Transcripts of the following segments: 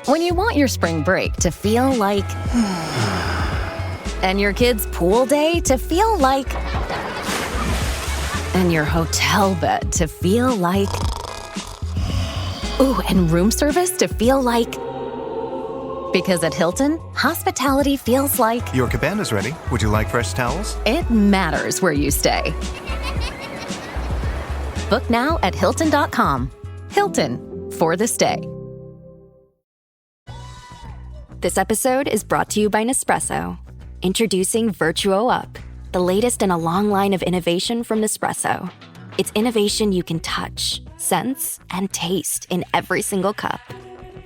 When you want your spring break to feel like... and your kids' pool day to feel like... and your hotel bed to feel like... ooh, and room service to feel like... because at Hilton, hospitality feels like... Your cabana's ready. Would you like fresh towels? It matters where you stay. Book now at Hilton.com. Hilton, for the stay. This episode is brought to you by Nespresso. Introducing Vertuo Up, the latest in a long line of innovation from Nespresso. It's innovation you can touch, sense, and taste in every single cup.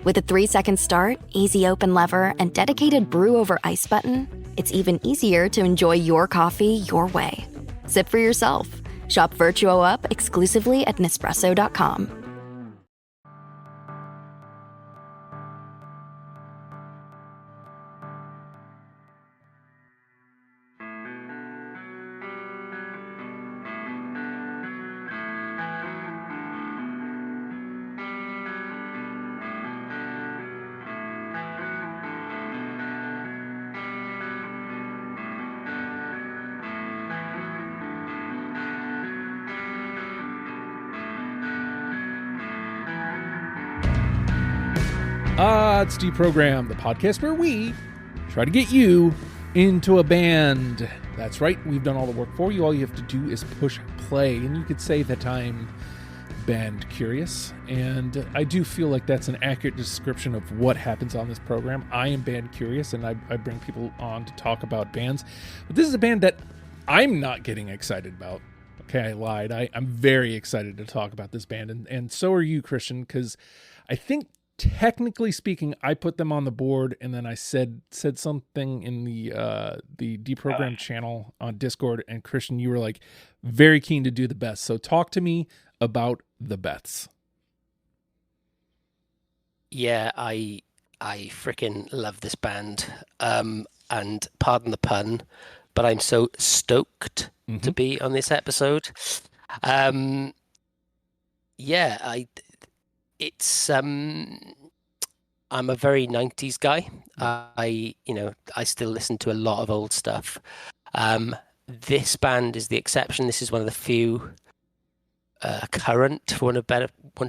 With a 3-second start, easy open lever, and dedicated brew over ice button, it's even easier to enjoy your coffee your way. Sip for yourself. Shop Vertuo Up exclusively at Nespresso.com. It's Deprogram, the podcast where we try to get you into a band. That's right, we've done all the work for you. All you have to do is push play, and you could say that I'm band curious, and I do feel like that's an accurate description of what happens on this program. I am band curious, and I bring people on to talk about bands. But this is a band that I'm not getting excited about. Okay, I lied. I'm very excited to talk about this band, and so are you, Christian, because I think technically speaking, I put them on the board, and then I said something in the Deprogram channel on Discord, and Christian, you were like very keen to do the Beths. So talk to me about the Beths. Yeah, I freaking love this band, and pardon the pun, but I'm so stoked to be on this episode. I'm a very 90s guy. I still listen to a lot of old stuff. This band is the exception. This is one of the few current, for want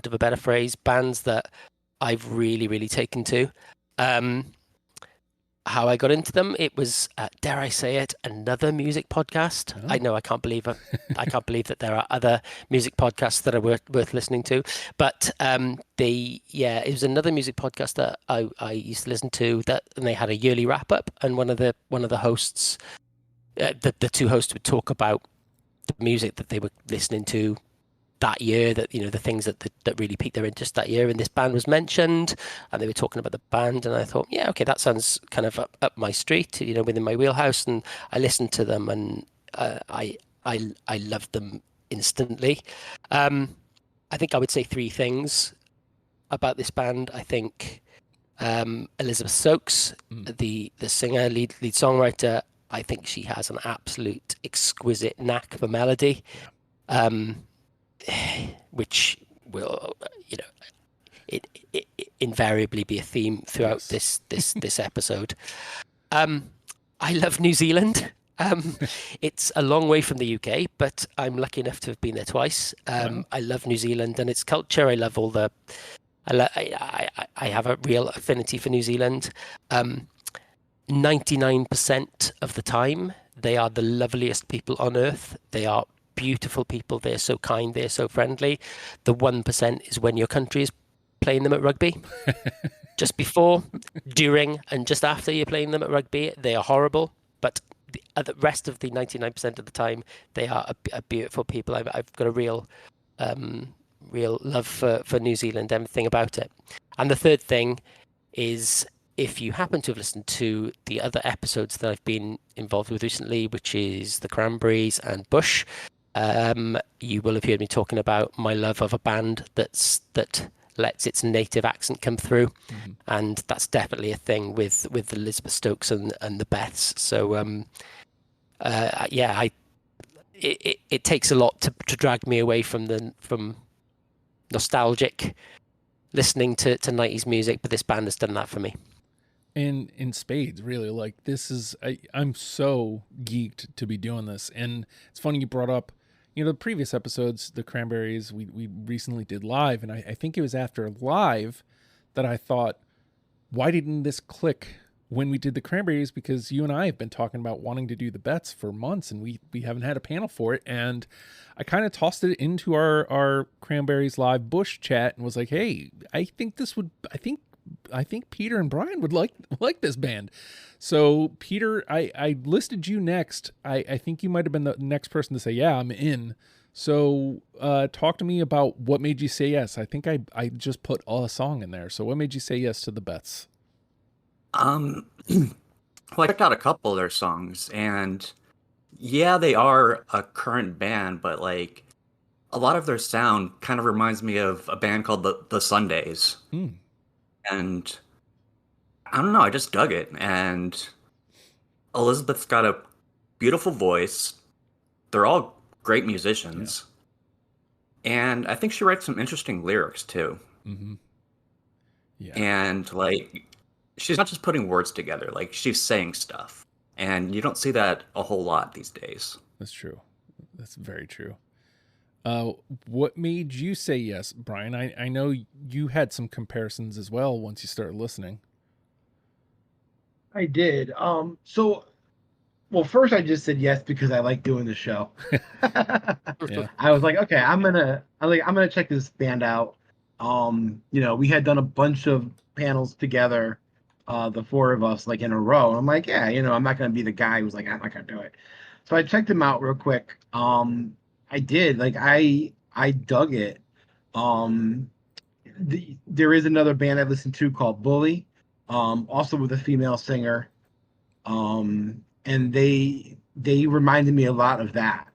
of a better phrase, bands that I've really, really taken to. How I got into them, it was, dare I say it, another music podcast. Oh. I know I can't believe that there are other music podcasts that are worth listening to. But it was another music podcast that I used to listen to. And they had a yearly wrap up, and one of the hosts, the two hosts would talk about the music that they were listening to that year, that the things that really piqued their interest that year, and this band was mentioned, and they were talking about the band, and I thought, yeah, okay, that sounds kind of up my street, within my wheelhouse, and I listened to them, and I loved them instantly. I think I would say 3 things about this band. I think Elizabeth Stokes, the singer, lead songwriter, I think she has an absolute exquisite knack for melody. Which will, it invariably be a theme throughout this episode. I love New Zealand. It's a long way from the UK, but I'm lucky enough to have been there twice. I love New Zealand and its culture. I love all I have a real affinity for New Zealand. 99% of the time, they are the loveliest people on earth. They are beautiful people. They're so kind, they're so friendly. The 1% is when your country is playing them at rugby. Just before, during, and just after you're playing them at rugby, they are horrible. But the rest of the 99% of the time, they are a beautiful people. I've got a real love for New Zealand, everything about it. And the third thing is, if you happen to have listened to the other episodes that I've been involved with recently, which is the Cranberries and Bush, you will have heard me talking about my love of a band that lets its native accent come through, and that's definitely a thing with Elizabeth Stokes and the Beths. So it takes a lot to drag me away from nostalgic listening to 90s music, but this band has done that for me. And in spades, really. Like, this is, I'm so geeked to be doing this. And it's funny you brought up, the previous episodes, the Cranberries, we recently did live. And I think it was after live that I thought, why didn't this click when we did the Cranberries? Because you and I have been talking about wanting to do the Beths for months, and we haven't had a panel for it. And I kind of tossed it into our Cranberries live Bush chat and was like, hey, I think Peter and Bryan would like this band. So Peter, I listed you next. I think you might have been the next person to say, yeah, I'm in. So talk to me about what made you say yes. I think I just put a song in there. So what made you say yes to the Beths? Well, I checked out a couple of their songs, and yeah, they are a current band, but like a lot of their sound kind of reminds me of a band called the Sundays. And I don't know, I just dug it. And Elizabeth's got a beautiful voice. They're all great musicians. Yeah. And I think she writes some interesting lyrics too. Mm-hmm. Yeah. And like, she's not just putting words together, like she's saying stuff. And you don't see that a whole lot these days. That's true. That's very true. What made you say yes, Bryan? I know you had some comparisons as well once you started listening. I did. Well, first I just said yes because I like doing the show. Yeah. I was like, okay, I'm gonna check this band out. We had done a bunch of panels together, the four of us, like in a row. And I'm like, yeah, I'm not gonna be the guy who's like, I'm not gonna do it. So I checked them out real quick. I did. Like, I dug it. There is another band I listened to called Bully, also with a female singer. And they reminded me a lot of that.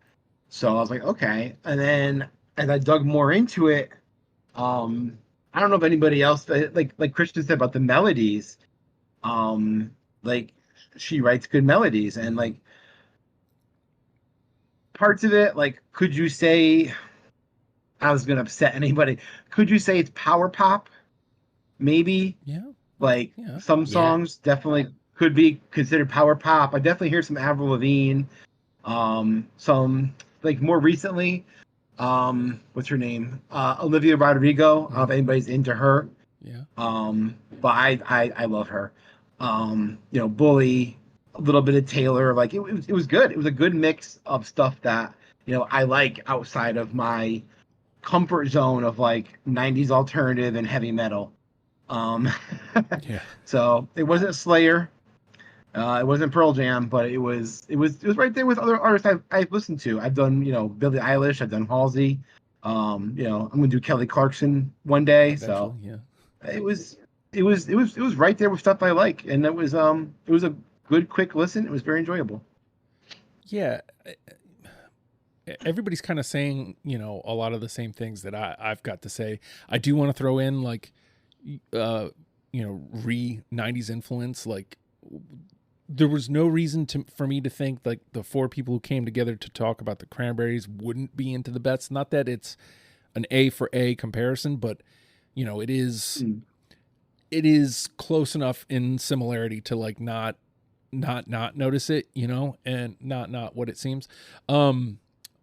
So I was like, okay. And then as I dug more into it, I don't know if anybody else, like Christian said about the melodies, like she writes good melodies, and like parts of it, like, could you say, I was gonna upset anybody, could you say it's power pop? Maybe. Yeah. Like, yeah. Some songs definitely could be considered power pop. I definitely hear some Avril Lavigne. Some, like, more recently, what's her name? Olivia Rodrigo. I don't know if anybody's into her. Yeah. But I love her. Bully, a little bit of Taylor. Like, it was good. It was a good mix of stuff that, I like outside of my comfort zone of like 90s alternative and heavy metal. Yeah. So it wasn't Slayer. It wasn't Pearl Jam, but it was right there with other artists I've listened to. I've done, Billie Eilish, I've done Halsey. I'm gonna do Kelly Clarkson one day. Eventually, so yeah. It was right there with stuff I like, and it was a good quick listen. It was very enjoyable. Yeah. Everybody's kind of saying, a lot of the same things that I've got to say. I do want to throw in like re-90s influence. Like, there was no reason for me to think like the four people who came together to talk about the Cranberries wouldn't be into the Beths. Not that it's an A for A comparison, but it is close enough in similarity to like not notice it, and not what it seems.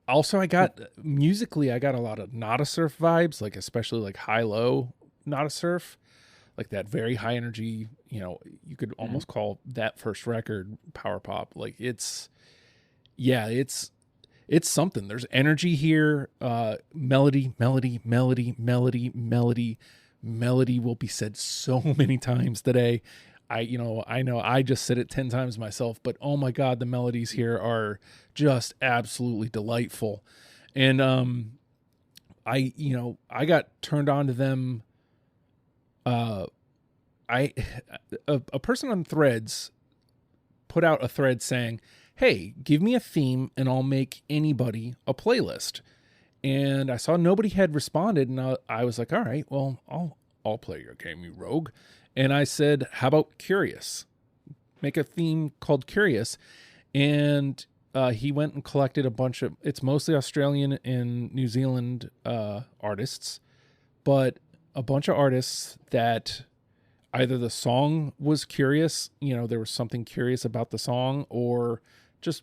Also, I got musically, I got a lot of Nada Surf vibes, like especially like high-low Nada Surf, like that very high energy, you could almost call that first record power pop. Like it's something. There's energy here. Melody will be said so many times today. I know I just said it 10 times myself, but oh my God, the melodies here are just absolutely delightful. And I got turned on to them. A person on Threads put out a thread saying, hey, give me a theme and I'll make anybody a playlist. And I saw nobody had responded, and I was like, all right, well, I'll play your game, you rogue. And I said, how about Curious? Make a theme called Curious. And he went and collected a bunch of, it's mostly Australian and New Zealand artists, but a bunch of artists that either the song was curious, there was something curious about the song, or just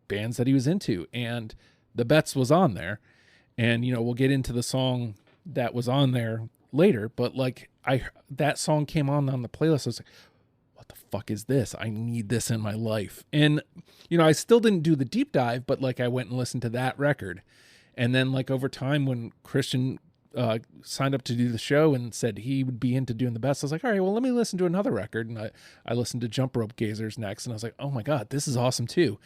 bands that he was into. And the Beths was on there. And, we'll get into the song that was on there later, but like that song came on the playlist. I was like, what the fuck is this? I need this in my life. And, I still didn't do the deep dive, but like I went and listened to that record. And then like over time when Christian signed up to do the show and said he would be into doing the Beths, I was like, all right, well, let me listen to another record. And I listened to Jump Rope Gazers next, and I was like, oh my God, this is awesome too.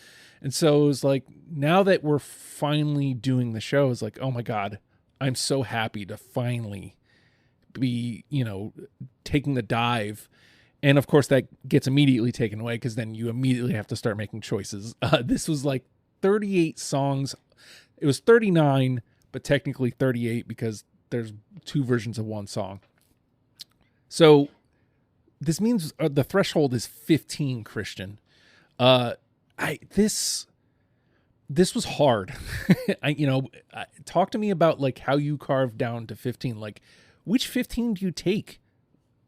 And so it was like, now that we're finally doing the show, it's like, oh my God, I'm so happy to finally be, taking the dive. And of course that gets immediately taken away, because then you immediately have to start making choices. This was like 38 songs. It was 39, but technically 38 because there's two versions of one song. So this means the threshold is 15, Christian. This was hard. Talk to me about like how you carved down to 15. Like, which 15 do you take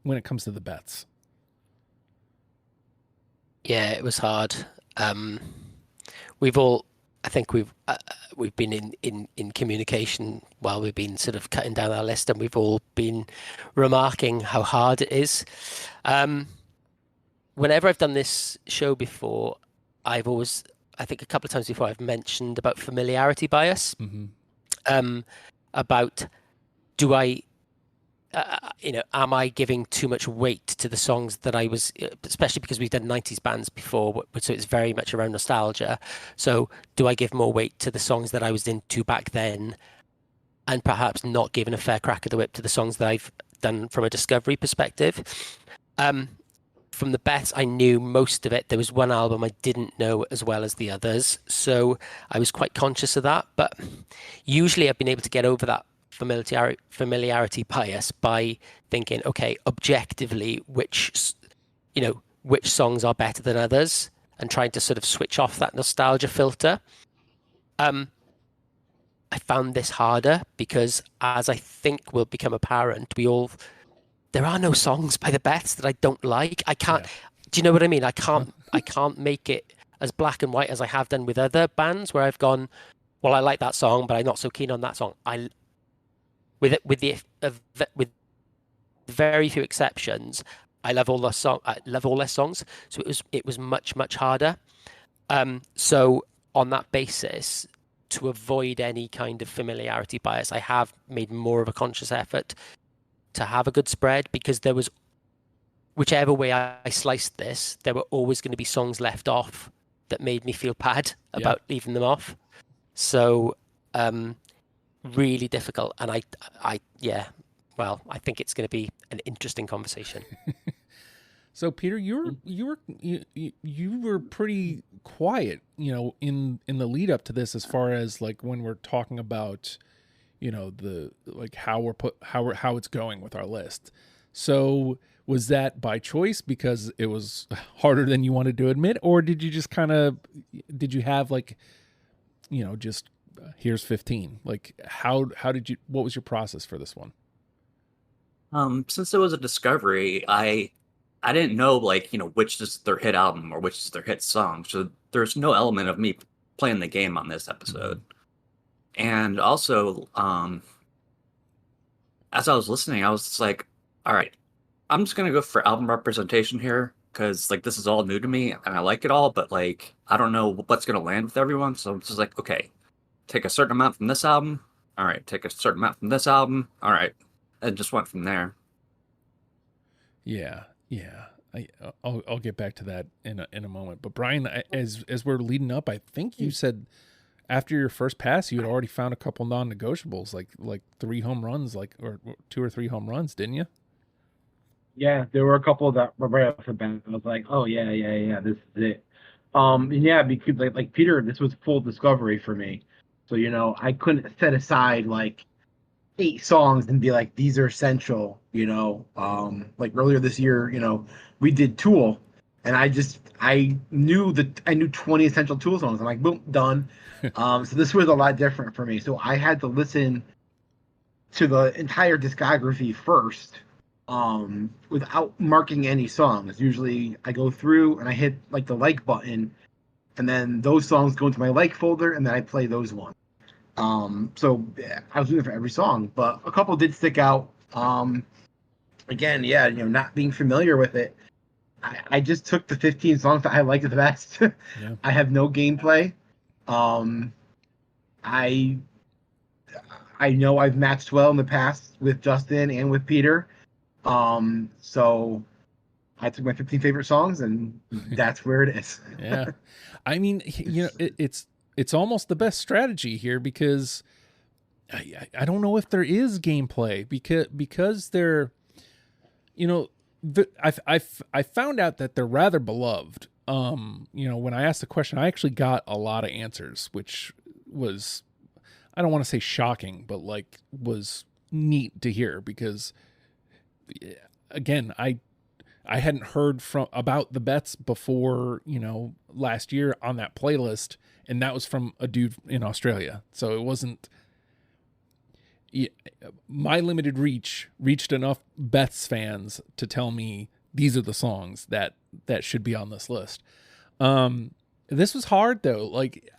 when it comes to the Beths? Yeah, it was hard. I think we've been in communication while we've been sort of cutting down our list, and we've all been remarking how hard it is. Whenever I've done this show before, I think a couple of times before, I've mentioned about familiarity bias. Mm-hmm. About do I, am I giving too much weight to the songs that I was, especially because we've done 90s bands before, so it's very much around nostalgia. So do I give more weight to the songs that I was into back then, and perhaps not giving a fair crack at the whip to the songs that I've done from a discovery perspective? From the Beths, I knew most of it. There was one album I didn't know as well as the others, so I was quite conscious of that. But usually I've been able to get over that familiarity bias by thinking, okay, objectively, which songs are better than others, and trying to sort of switch off that nostalgia filter. I found this harder because, as I think will become apparent, there are no songs by the Beths that I don't like. I can't. Yeah. Do you know what I mean? I can't make it as black and white as I have done with other bands, where I've gone, well, I like that song, but I'm not so keen on that song. With very few exceptions, I love all their songs. So it was much harder. So on that basis, to avoid any kind of familiarity bias, I have made more of a conscious effort to have a good spread, because there was, whichever way I sliced this, there were always going to be songs left off that made me feel bad about leaving them off. So really difficult. And I think it's going to be an interesting conversation. So Peter, you were pretty quiet, in the lead up to this, as far as like when we're talking about, the like how it's going with our list. So was that by choice because it was harder than you wanted to admit, or did you just did you have like, just here's 15? Like what was your process for this one? Since it was a discovery, I didn't know which is their hit album or which is their hit song. So there's no element of me playing the game on this episode. Mm-hmm. And also, as I was listening, I was just like, all right, I'm just going to go for album representation here, because this is all new to me and I like it all, but I don't know what's going to land with everyone. So I'm just like, okay, take a certain amount from this album. All right, take a certain amount from this album. All right. And just went from there. Yeah. I'll get back to that in a moment. But Bryan, as we're leading up, I think you said after your first pass, you had already found a couple non-negotiables, like 3 home runs, or 2 or 3 home runs, didn't you? Yeah, there were a couple that were right off the bat. I was like, oh yeah, this is it. Because like Peter, this was full discovery for me. So I couldn't set aside 8 songs and be like, these are essential. Like earlier this year, we did Tool, and I knew 20 essential Tool songs. I'm like, boom, done. So this was a lot different for me. So I had to listen to the entire discography first, without marking any songs. Usually I go through and I hit like the like button, and then those songs go into my like folder, and then I play those ones. So yeah, I was doing it for every song, but a couple did stick out. Again, yeah, not being familiar with it, I just took the 15 songs that I liked the best. Yeah. I have no gameplay. I know I've matched well in the past with Justin and with Peter. So I took my 15 favorite songs, and that's where it is. Yeah. I mean, it's almost the best strategy here, because I don't know if there is gameplay, because they're, I found out that they're rather beloved. When I asked the question, I actually got a lot of answers, which was, I don't want to say shocking, but like was neat to hear, because again, I hadn't heard about the Beths before, last year on that playlist, and that was from a dude in Australia. So it wasn't, my limited reached enough Beths fans to tell me these are the songs that should be on this list. This was hard though, like,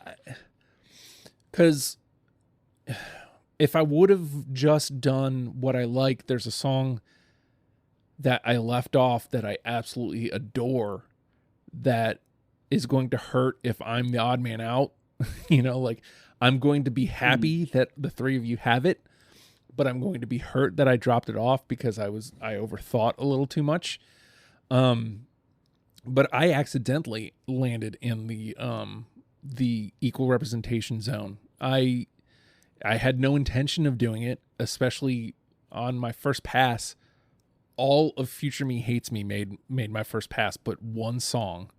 because if I would have just done what I like, there's a song that I left off that I absolutely adore that is going to hurt if I'm the odd man out. Like, I'm going to be happy that the three of you have it, but I'm going to be hurt that I dropped it off because I overthought a little too much. But I accidentally landed in the equal representation zone. I had no intention of doing it, especially on my first pass. All of Future Me Hates Me made my first pass, but one song.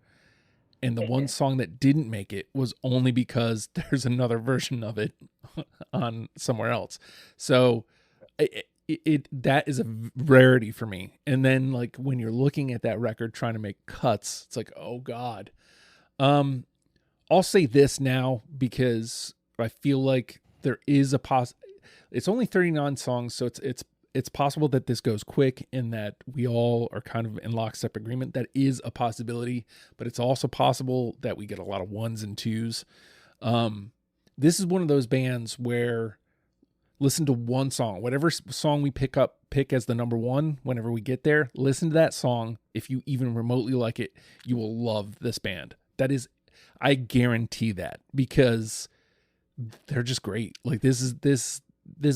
And the one song that didn't make it was only because there's another version of it on somewhere else. So that is a rarity for me. And then like when you're looking at that record trying to make cuts, it's like, oh God. I'll say this now because I feel like there is it's only 39 songs, so it's possible that this goes quick and that we all are kind of in lockstep agreement. That is a possibility, but it's also possible that we get a lot of ones and twos. This is one of those bands where listen to one song, whatever song we pick as the number one, whenever we get there, listen to that song. If you even remotely like it, you will love this band. I guarantee that, because they're just great. Like this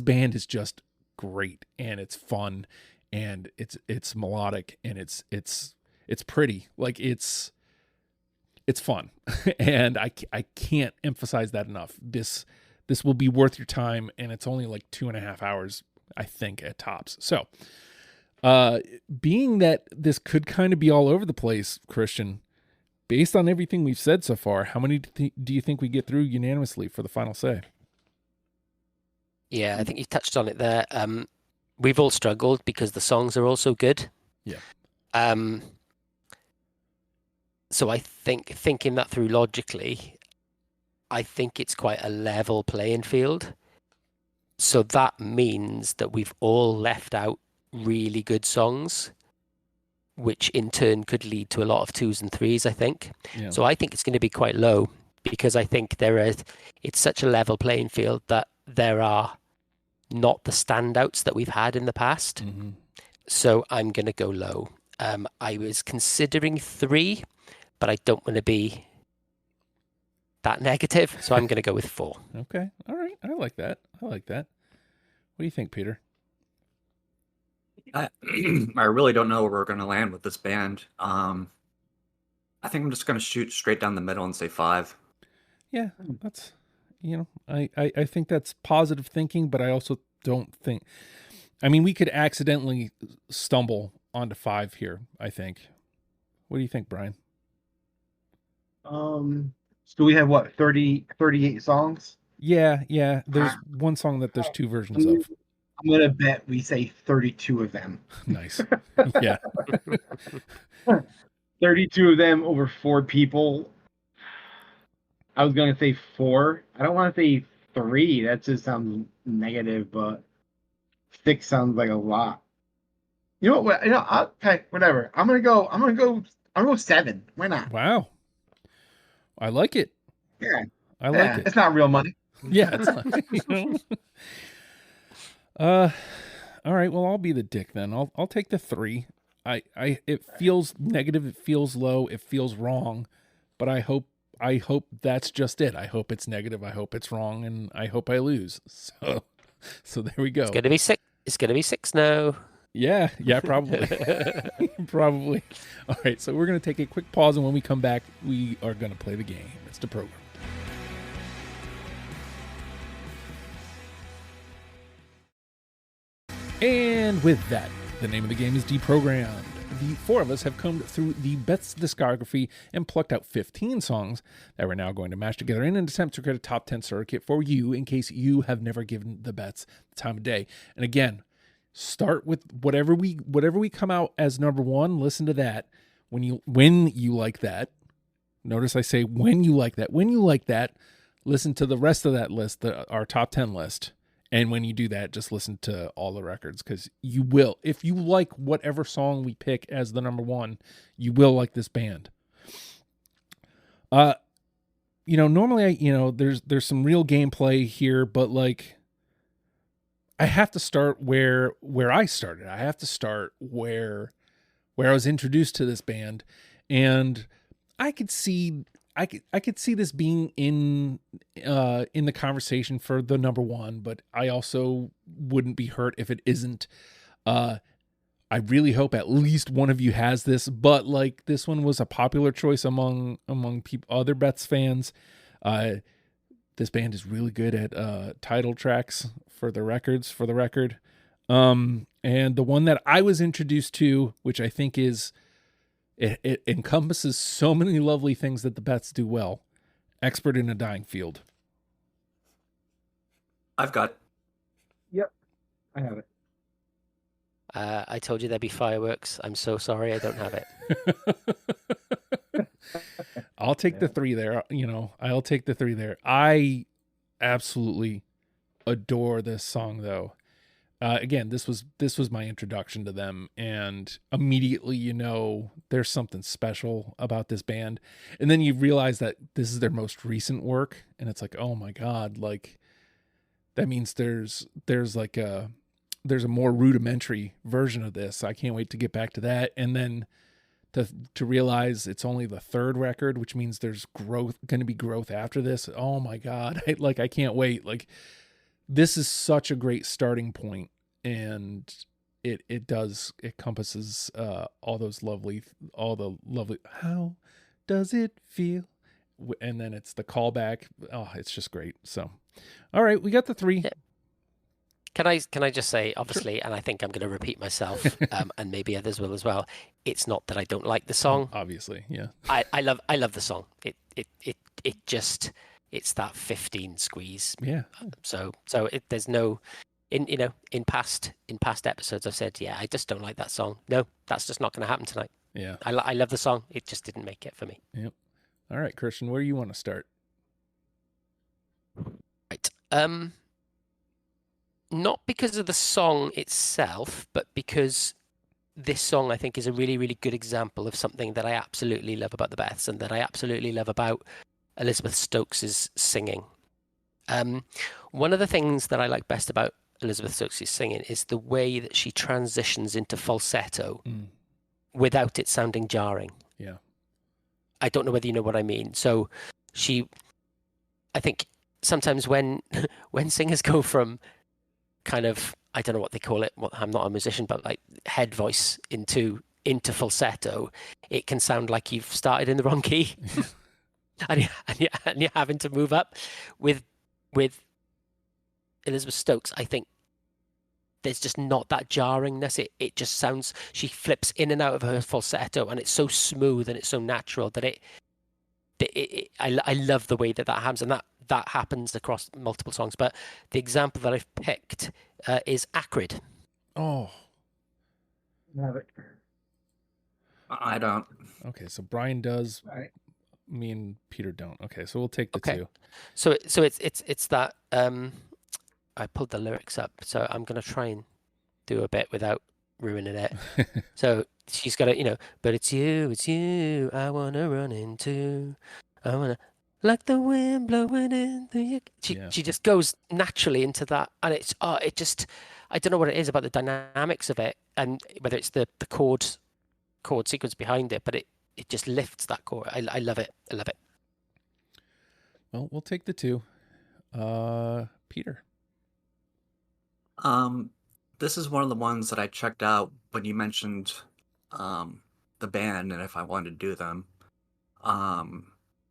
band is just great, and it's fun, and it's melodic, and it's pretty. Like it's fun. And I can't emphasize that enough. This will be worth your time, and it's only like 2.5 hours, I think, at tops. So being that this could kind of be all over the place, Christian, based on everything we've said so far, how many do you think we get through unanimously for the final say? Yeah, I think you touched on it there. We've all struggled because the songs are all so good. Yeah. So I think, thinking that through logically, I think it's quite a level playing field. So that means that we've all left out really good songs, which in turn could lead to a lot of 2s and 3s, I think. Yeah. So I think it's going to be quite low, because I think it's such a level playing field that there are not the standouts that we've had in the past. Mm-hmm. So I'm going to go low. I was considering 3, but I don't want to be that negative, so I'm going to go with 4. Okay. All right. I like that. What do you think, Peter? I really don't know where we're going to land with this band. I think I'm just going to shoot straight down the middle and say 5. Yeah, that's, I think that's positive thinking, but I also don't think, we could accidentally stumble onto 5 here, I think. What do you think, Brian? So we have what, 38 songs? Yeah. There's one song that there's 2 versions of. I'm going to bet we say 32 of them. Nice. Yeah. 32 of them over 4 people. I was going to say 4. I don't want to say 3. That just sounds negative, but 6 sounds like a lot. You know what? Okay, whatever. I'm gonna go 7. Why not? Wow. I like it. Yeah. I like Yeah. it. It's not real money. Yeah, it's not. All right. Well, I'll be the dick then. I'll take the 3. It feels negative. It feels low. It feels wrong. But I hope that's just it. I hope it's negative. I hope it's wrong, and I hope I lose. So there we go. It's gonna be 6. It's gonna be 6 now. Yeah, probably. Probably. All right, so we're going to take a quick pause, and when we come back, we are going to play the game. It's the program. And with that, the name of the game is Deprogrammed. The 4 of us have combed through the Beths discography and plucked out 15 songs that we're now going to mash together in an attempt to create a top 10 circuit for you in case you have never given the Beths the time of day. And again, start with whatever we come out as number 1. Listen to that. When you like that, notice I say when you like that, listen to the rest of that list, our top 10 list. And when you do that, just listen to all the records, because you will. If you like whatever song we pick as the number 1, you will like this band. Normally there's some real gameplay here, but like, I have to start where I started. I have to start where I was introduced to this band, and I could see this being in the conversation for the number 1, but I also wouldn't be hurt if it isn't. I really hope at least one of you has this, but like, this one was a popular choice among other Beths fans. This band is really good at title tracks for the record. And the one that I was introduced to, which I think is, it encompasses so many lovely things that the Beths do well. Expert in a Dying Field. I've got. Yep, I have it. I told you there'd be fireworks. I'm so sorry I don't have it. I'll take the 3 there. I'll take the 3 there. I absolutely adore this song, though. Again, this was my introduction to them, and immediately there's something special about this band, and then you realize that this is their most recent work, and it's like, oh my god, like that means there's a more rudimentary version of this. I can't wait to get back to that, and then to realize it's only the 3rd record, which means there's going to be growth after this. Oh my god, I can't wait. Like, this is such a great starting point, and it encompasses all the lovely how does it feel, and then it's the callback. Oh, it's just great. So all right, we got the 3. Yeah. Can I just say, obviously, sure. And I think I'm going to repeat myself, and maybe others will as well. It's not that I don't like the song. Obviously, yeah. I love the song. It just, it's that 15 squeeze. Yeah. So there's no, in past episodes I've said, yeah, I just don't like that song. No, that's just not going to happen tonight. Yeah. I love the song. It just didn't make it for me. Yep. All right, Christian, where do you want to start? Right. Not because of the song itself, but because this song, I think, is a really, really good example of something that I absolutely love about the Beths, and that I absolutely love about Elizabeth Stokes' singing. One of the things that I like best about Elizabeth Stokes' singing is the way that she transitions into falsetto without it sounding jarring. Yeah. I don't know whether you know what I mean. So I think sometimes when singers go from kind of, I don't know what they call it, I'm not a musician, but like head voice into falsetto, it can sound like you've started in the wrong key. and you're having to move up. With Elizabeth Stokes, I think there's just not that jarringness. It just sounds, she flips in and out of her falsetto, and it's so smooth and it's so natural that I love the way that happens, and that happens across multiple songs. But the example that I've picked is Acrid. Oh. Have it. I don't. Okay, so Brian does. Right. Me and Peter don't. Okay, so we'll take the 2. So it's that. I pulled the lyrics up, so I'm going to try and do a bit without ruining it. So she's got to, but it's you, I want to run into. I want to, like the wind blowing in the. She just goes naturally into that. And it just, I don't know what it is about the dynamics of it and whether it's the chord sequence behind it, but it just lifts that chord. I love it. I love it. Well, we'll take the 2. Peter. This is one of the ones that I checked out when you mentioned the band and if I wanted to do them.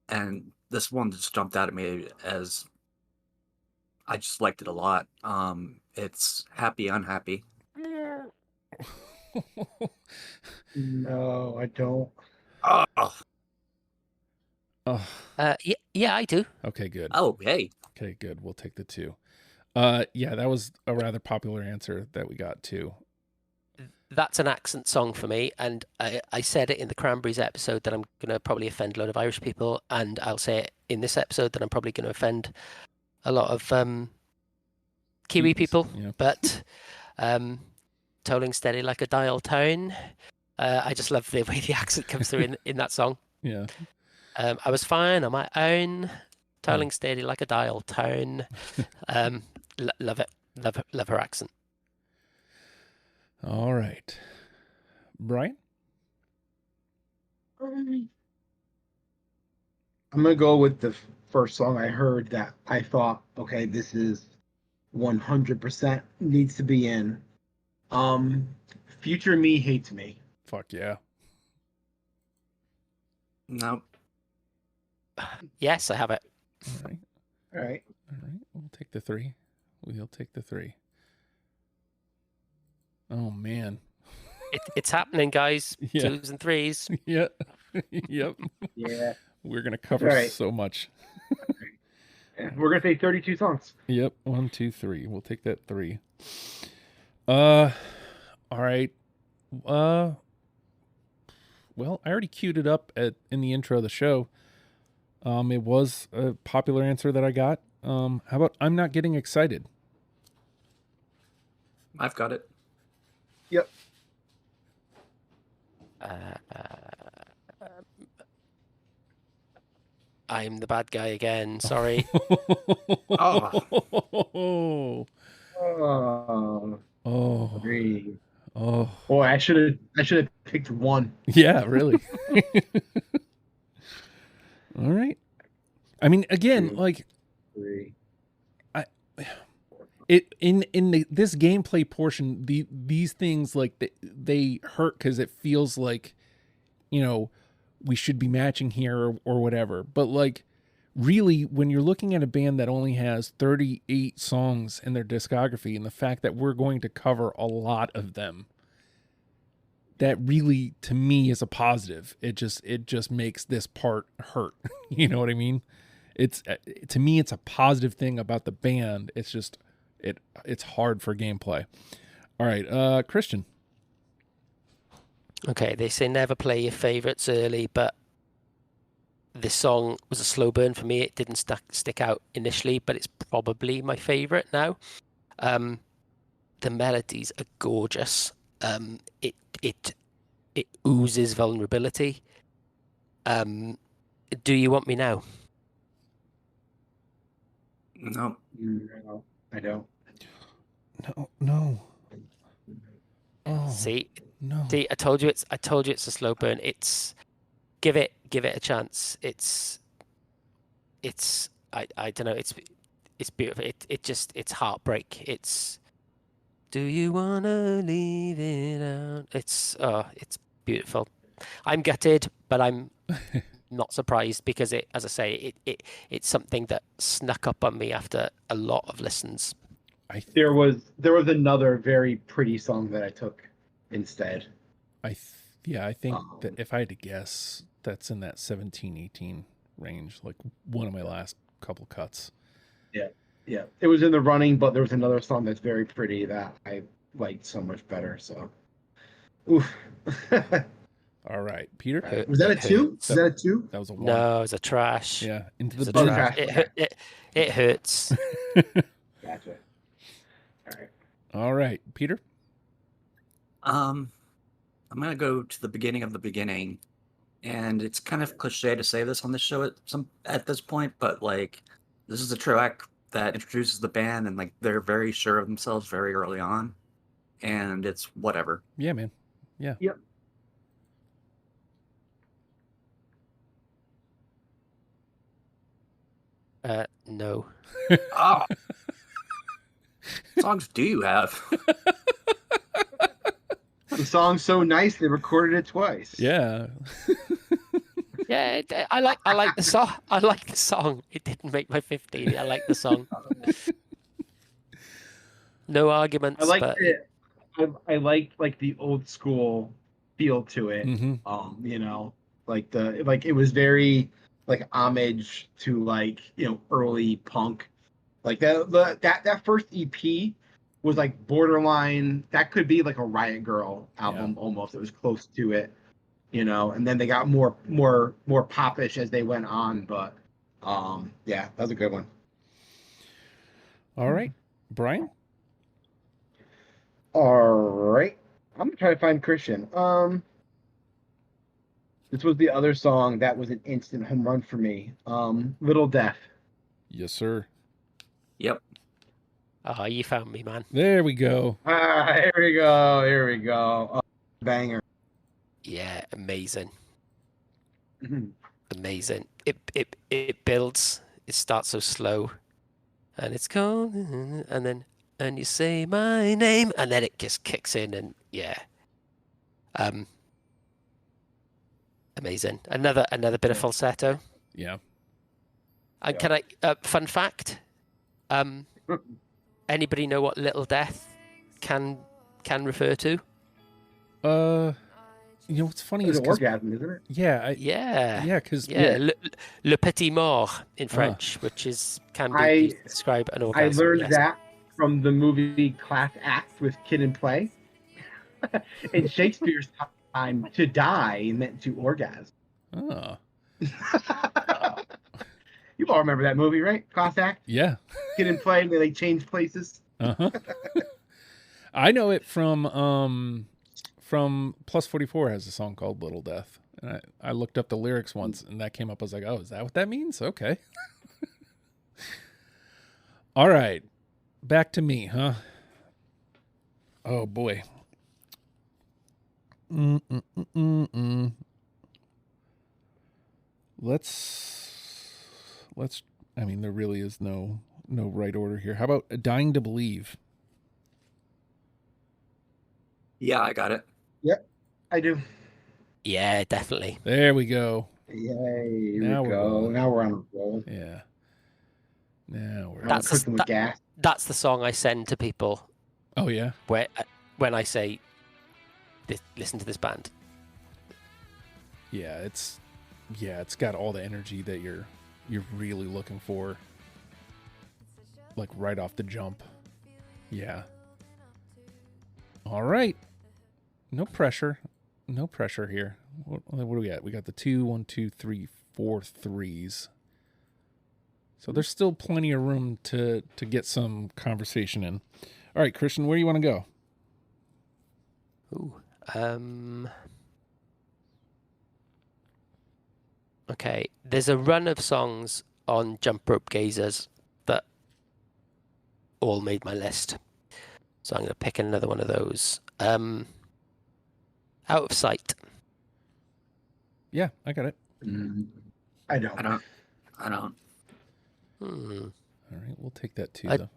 And this one just jumped out at me as I just liked it a lot. It's Happy Unhappy. No, I don't. Oh. Yeah, I do. Okay, good. Oh, hey. Okay, good. We'll take the 2. Yeah, that was a rather popular answer that we got too. That's an accent song for me, and I said it in the Cranberries episode that I'm going to probably offend a lot of Irish people, and I'll say it in this episode that I'm probably going to offend a lot of Kiwi people. Yeah. But tolling steady like a dial tone. I just love the way the accent comes through in that song. Yeah. I was fine on my own, tolling steady like a dial tone. Love it. Love her accent. All right. Bryan? I'm going to go with the first song I heard that I thought, okay, this is 100% needs to be in. Future Me Hates Me. Fuck yeah. No. Yes, I have it. All right. All right. We'll take the 3. We'll take the 3. Oh, man. It's happening, guys. Yeah. 2s and 3s. Yeah. Yep. Yeah. We're going to cover so much. We're going to say 32 songs. Yep. 1, 2, 3. We'll take that 3. All right. Well, I already queued it up in the intro of the show. It was a popular answer that I got. How about I'm Not Getting Excited? I've got it. Yep. I'm the bad guy again. Sorry. Oh. Oh. 3. Oh. Boy, I should have picked 1. Yeah, really. All right. I mean, again, 2, like 3. This gameplay portion, these things like they hurt because it feels like, we should be matching here or whatever. But like, really, when you're looking at a band that only has 38 songs in their discography, and the fact that we're going to cover a lot of them, that really, to me, is a positive. It just makes this part hurt. You know what I mean? To me, it's a positive thing about the band. It's just it's hard for gameplay. All right, Christian. Okay, they say never play your favorites early, but this song was a slow burn for me. It didn't stick out initially, but it's probably my favorite now. The melodies are gorgeous. It oozes vulnerability. Do You Want Me Now? No. No, I don't. No. Oh, See, no. See, I told you it's a slow burn. Give it a chance. I don't know. It's beautiful. It's heartbreak. It's Do You Wanna Leave It Out? It's beautiful. I'm gutted, but I'm not surprised because as I say, it's something that snuck up on me after a lot of listens. There was another very pretty song that I took instead. I think that if I had to guess, that's in that 17-18 range, like one of my last couple cuts. Yeah, it was in the running, but there was another song that's very pretty that I liked so much better. So, oof. All right, Peter. Was that a 2? Was that a 2? That was a 1. No, it was a trash. Yeah, into the trash. trash. It hurts. Gotcha. All right. All right, Peter. I'm gonna go to the beginning of the beginning, and it's kind of cliche to say this on the show at this point, but like this is a track that introduces the band, and like they're very sure of themselves very early on, and it's whatever. Yeah, man. Yeah. Yep. No. Ah, songs do you have? The song's so nice they recorded it twice. Yeah. Yeah, I like the song. I like the song. It didn't make my 15. I like the song. No arguments. I liked but... it. I liked like the old school feel to it. Mm-hmm. You know, like it was very like homage to like, you know, early punk. Like that first EP was like borderline. That could be like a Riot Girl album almost. It was close to it, you know. And then they got more popish as they went on. But yeah, that was a good one. All right, Brian. All right, I'm gonna try to find Christian. This was the other song that was an instant home run for me. Little Death. Yes, sir. Yep. Oh, you found me, man. There we go. Here we go. Here we go. Banger. Yeah, amazing. Mhm. Amazing. It builds. It starts so slow, and it's cold, and you say my name, and then it just kicks in, and yeah, amazing. Another bit of falsetto. Yeah. And can I fun fact? Anybody know what Little Death can refer to? You know what's funny It's is an orgasm, isn't it? Yeah. Yeah, Because le petit mort in French, which can be used to describe an orgasm. I learned that from the movie Class Act with Kid and Play. In Shakespeare's time, to die meant to orgasm. Oh. You all remember that movie, right? Class Act? Yeah. Kid and Play, where they change places. Uh-huh. I know it from Plus 44 has a song called Little Death. And I looked up the lyrics once and that came up. I was like, oh, is that what that means? Okay. All right. Back to me, huh? Oh boy. Let's I mean, there really is no right order here. How about Dying to Believe? Yeah, I got it. Yep, I do. Yeah, definitely. There we go. Yay, Now we we're go. rolling. Now we're on a roll. Yeah. Now we're That's cooking with gas. That's the song I send to people Oh yeah. when I say, listen to this band. Yeah, it's got all the energy that you're really looking for. Like right off the jump. Yeah. All right. No pressure. No pressure here. What do we got? We got the 2, 1, 2, 3, 4 threes. So there's still plenty of room to get some conversation in. All right, Christian, where do you want to go? Ooh. Okay. There's a run of songs on Jump Rope Gazers that all made my list. So I'm going to pick another one of those. Out of Sight. Yeah, I got it. I don't. I don't. All right, we'll take that too, I- though.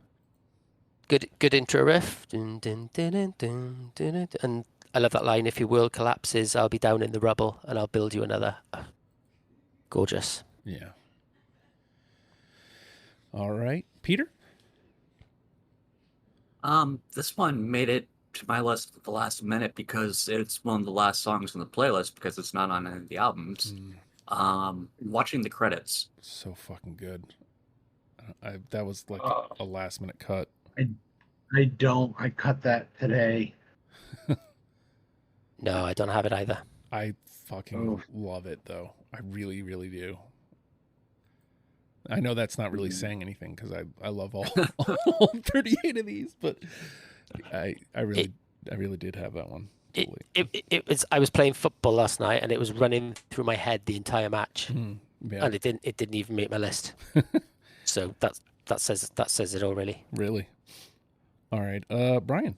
Good intro riff. Dun, dun, dun, dun, dun, dun, dun. And I love that line, if your world collapses, I'll be down in the rubble and I'll build you another. Gorgeous. Yeah. All right, Peter? This one made it to my list at the last minute because it's one of the last songs on the playlist because it's not on any of the albums. Watching the credits. So fucking good. That was like a last minute cut. I don't. I cut that today. No, I don't have it either. I fucking love it, though. I really, really do. I know that's not really saying anything because I love all 38 of these, but I really did have that one. It was. I was playing football last night, and it was running through my head the entire match, Yeah. and it didn't even make my list. So that says it all, really. Really? All right. Brian.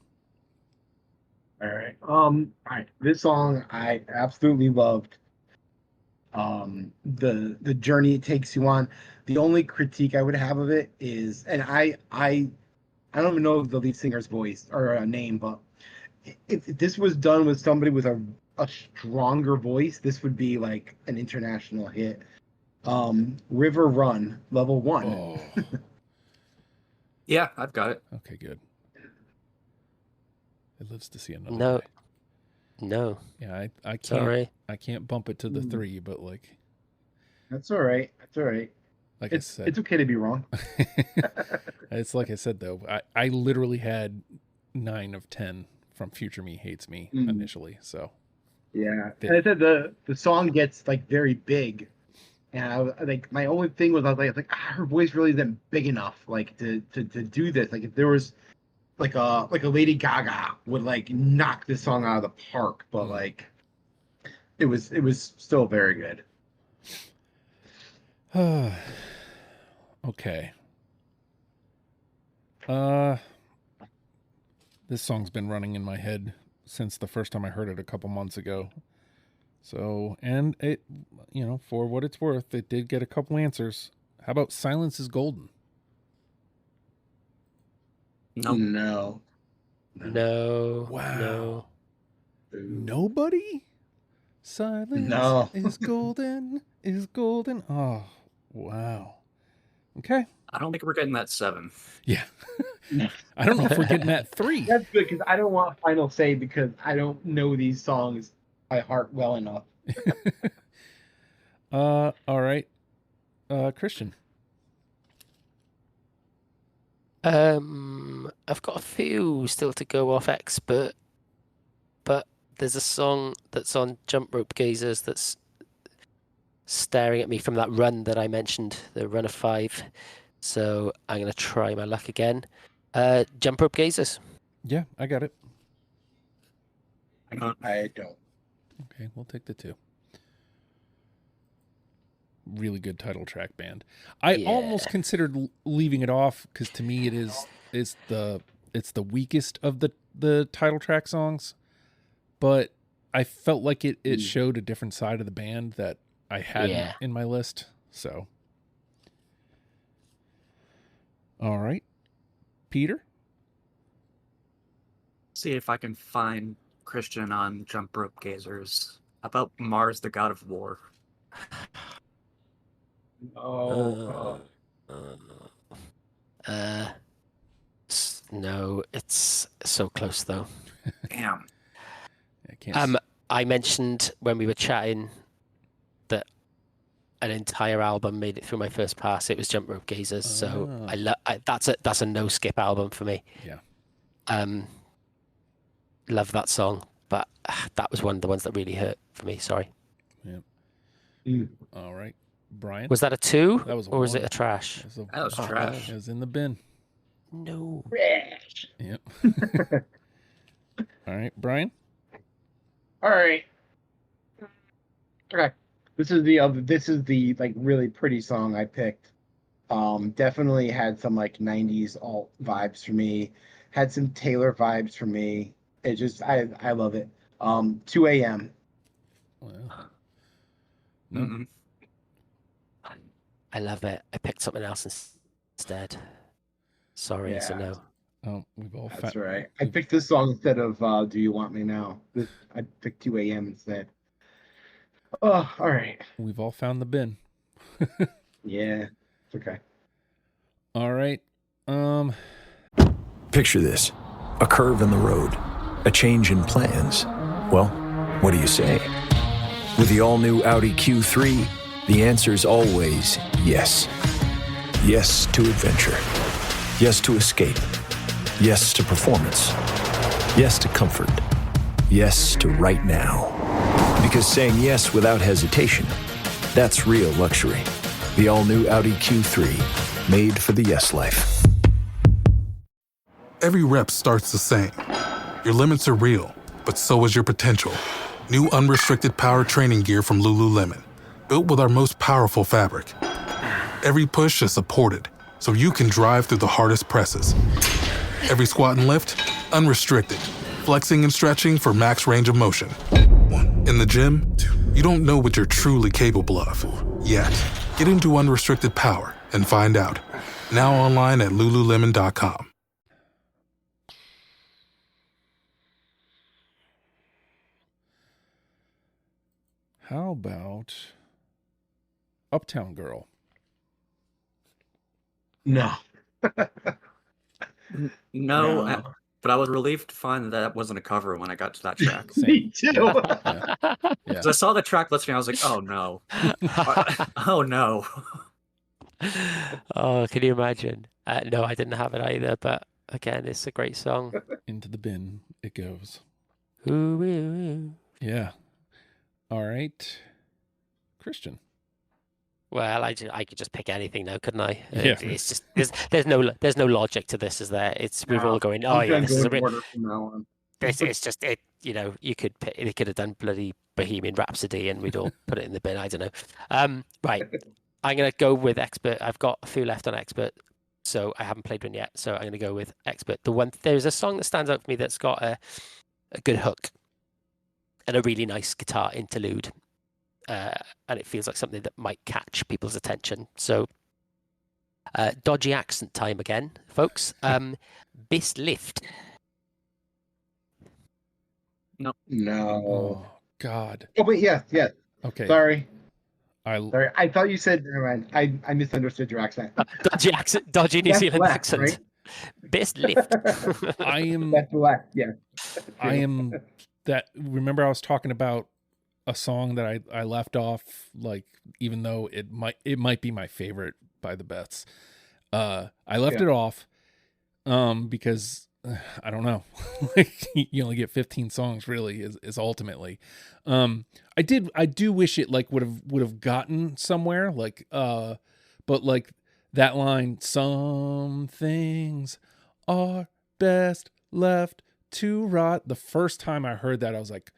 All right. All right. This song I absolutely loved. The journey it takes you on. The only critique I would have of it is, and I don't even know the lead singer's voice or a name, but if this was done with somebody with a stronger voice, this would be like an international hit. River Run, Level 1. Oh. Yeah, I've got it. Okay, good. It lives to see another day. No. Yeah, I can't. Sorry. I can't bump it to the 3, but like. That's all right. That's all right. Like I said, it's okay to be wrong. It's like I said though. I literally had 9 of 10 from Future Me Hates Me initially. So. Yeah, and I said the song gets like very big, and I was like, my only thing was I was like her voice really isn't big enough like to do this. Like if there was like a Lady Gaga would like knock this song out of the park, but like it was still very good. Okay. This song's been running in my head since the first time I heard it a couple months ago. So, and it, for what it's worth, it did get a couple answers. How about Silence is Golden? No. Wow. No. Nobody? Silence is golden, is golden. Oh, wow. Okay. I don't think we're getting that 7. Yeah. I don't know if we're getting that 3. That's good because I don't want final say because I don't know these songs by heart well enough. All right. Christian. I've got a few still to go off expert, but there's a song that's on Jump Rope Gazers that's staring at me from that run that I mentioned, the run of 5. So I'm going to try my luck again. Jump Rope Gazers. Yeah, I got it. I don't. Okay, we'll take the 2. Really good title track band. I almost considered leaving it off because to me it's the weakest of the title track songs, but I felt like it showed a different side of the band that I hadn't in my list. So, all right, Peter. See if I can find Christian on Jump Rope Gazers. How about Mars, the God of War? No, it's so close though. Damn. I can't. I mentioned when we were chatting that an entire album made it through my first pass. It was Jump Rope Gazers, so that's a no skip album for me. Yeah. Love that song, but that was one of the ones that really hurt for me. Sorry. Yeah. All right. Brian? Was that a 2? That was a or was 1. it a trash? That was trash. It was in the bin. No. Yep. All right, Brian? All right. Okay. This is the like really pretty song I picked. Definitely had some like 90s alt vibes for me. Had some Taylor vibes for me. It just I love it. 2 a.m. Well, no. Mm-mm. I love it. I picked something else instead. Sorry, it's a no. Oh, we've all. That's right. I picked this song instead of "Do You Want Me Now." I picked 2 a.m. instead. Oh, all right. We've all found the bin. Yeah, it's okay. All right. Picture this: a curve in the road, a change in plans. Well, what do you say? With the all-new Audi Q3, the answer's always yes. Yes to adventure. Yes to escape. Yes to performance. Yes to comfort. Yes to right now. Because saying yes without hesitation, that's real luxury. The all-new Audi Q3, made for the yes life. Every rep starts the same. Your limits are real. but so is your potential. New unrestricted power training gear from Lululemon. Built with our most powerful fabric. Every push is supported, so you can drive through the hardest presses. Every squat and lift, unrestricted. Flexing and stretching for max range of motion. In the gym, you don't know what you're truly capable of yet. Get into unrestricted power and find out. Now online at lululemon.com. How about Uptown Girl? No. No. But I was relieved to find that wasn't a cover when I got to that track. Me too. Yeah. So I saw the track listing, I was like, oh no. Oh no. Oh, can you imagine? No, I didn't have it either, but again, it's a great song. Into the bin it goes. Ooh, ooh, ooh. Yeah. All right. Christian. Well, I could just pick anything now, couldn't I? Yeah. It's just there's no logic to this, is there? We're all going, oh I'm yeah, gonna this go is a in bit. order from now on. It's just it. They could have done bloody Bohemian Rhapsody, and we'd all put it in the bin. I don't know. Right. I'm gonna go with Expert. I've got a few left on Expert, so I haven't played one yet. So I'm gonna go with Expert. There's a song that stands out for me that's got a good hook and a really nice guitar interlude. And it feels like something that might catch people's attention. So, dodgy accent time again, folks. Beths Lift. No. Oh, God. Oh, wait, yes. Okay. Sorry. Sorry. I thought you said, never mind. I misunderstood your accent. Dodgy New That's Zealand left, accent. right? Beths Lift. I am. That's left, yeah. I am that. Remember, I was talking about a song that I left off, like, even though it might be my favorite by the Beths. I left it off because I don't know. Like, you only get 15 songs really is ultimately. I do wish it like would have gotten somewhere, like but like that line, some things are best left to rot. The first time I heard that, I was like,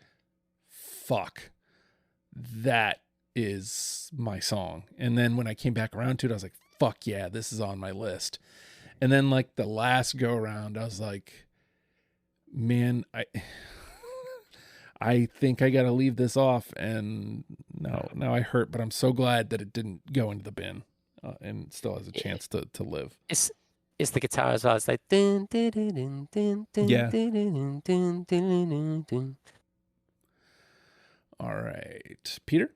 fuck, that is my song. And then when I came back around to it, I was like, fuck yeah, this is on my list. And then like the last go around, I was like, man, I think I got to leave this off. And now I hurt, but I'm so glad that it didn't go into the bin and still has a chance to live. It's the guitar as well. It's like dun, dun, dun, dun, dun, dun, Yeah. dun, dun, dun, dun, dun, dun. All right, Peter.